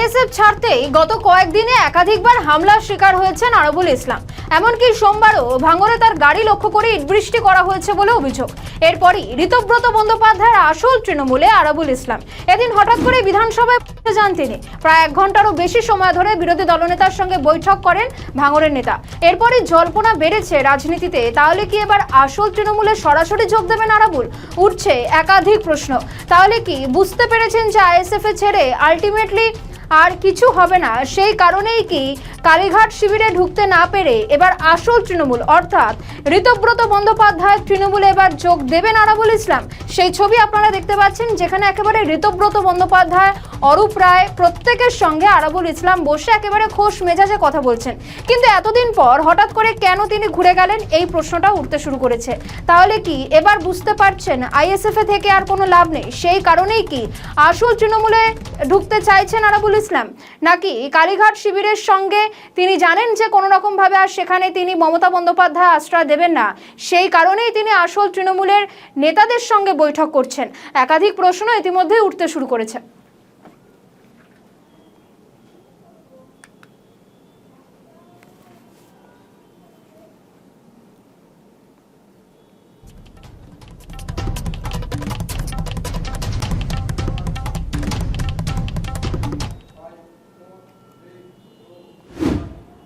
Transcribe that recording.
ISF ছাড়তেই গত কয়েকদিনে একাধিকবার হামলার শিকার হয়েছেন আরাবুল ইসলাম। এমনকি সোমবারও ভাঙড়ে তার গাড়ি লক্ষ্য করে ইটবৃষ্টি করা হয়েছে বলে অভিযোগ। এরপরই ঋতব্রত বন্দ্যোপাধ্যায়ের আসল তৃণমূলে আরাবুল ইসলাম। এদিন হঠাৎ করে বিধানসভায় যান তিনি। প্রায় 1 ঘন্টারও বেশি সময় ধরে বিরোধী দলনেতার সঙ্গে বৈঠক করেন ভাঙড়ের নেতা। এরপরই জল্পনা বেড়েছে রাজনীতিতে, তাহলে কি এবার আসল তৃণমূলে সরাসরি যোগ দেবেন আরাবুল? উঠছে একাধিক প্রশ্ন। তাহলে কি বুঝতে পেরেছেন যে আইএসএফ ছেড়ে আলটিমেটলি আর কিছু হবে না, সেই কারণেই কি কালীঘাট শিবিরে ঢুকতে না পেরে এবার আসল তৃণমূল অর্থাৎ ঋতব্রত বন্দ্যোপাধ্যায় তৃণমূলে এবার যোগ দেবেন আরাবুল ইসলাম? সেই ছবি আপনারা দেখতে পাচ্ছেন, যেখানে একেবারে ঋতব্রত বন্দ্যোপাধ্যায়, অরূপ রায় প্রত্যেকের সঙ্গে আরাবুল ইসলাম বসে একেবারে খোশ মেজাজে কথা বলছেন। কিন্তু এতদিন পর হঠাৎ করে কেন তিনি ঘুরে গেলেন, এই প্রশ্নটা উঠতে শুরু করেছে। তাহলে কি এবার বুঝতে পারছেন আইএসএফ থেকে আর কোনো লাভ নেই, সেই কারণেই কি আসল তৃণমূলে ঢুকতে চাইছেন আরাবুল ইসলাম? নাকি কালীঘাট শিবিরের সঙ্গে তিনি জানেন যে কোনো রকম ভাবে আর সেখানে তিনি মমতা বন্দ্যোপাধ্যায় আশ্রয় দেবেন না, সেই কারণেই তিনি আসল তৃণমূলের নেতাদের সঙ্গে বৈঠক করছেন? একাধিক প্রশ্ন ইতিমধ্যেই উঠতে শুরু করেছে।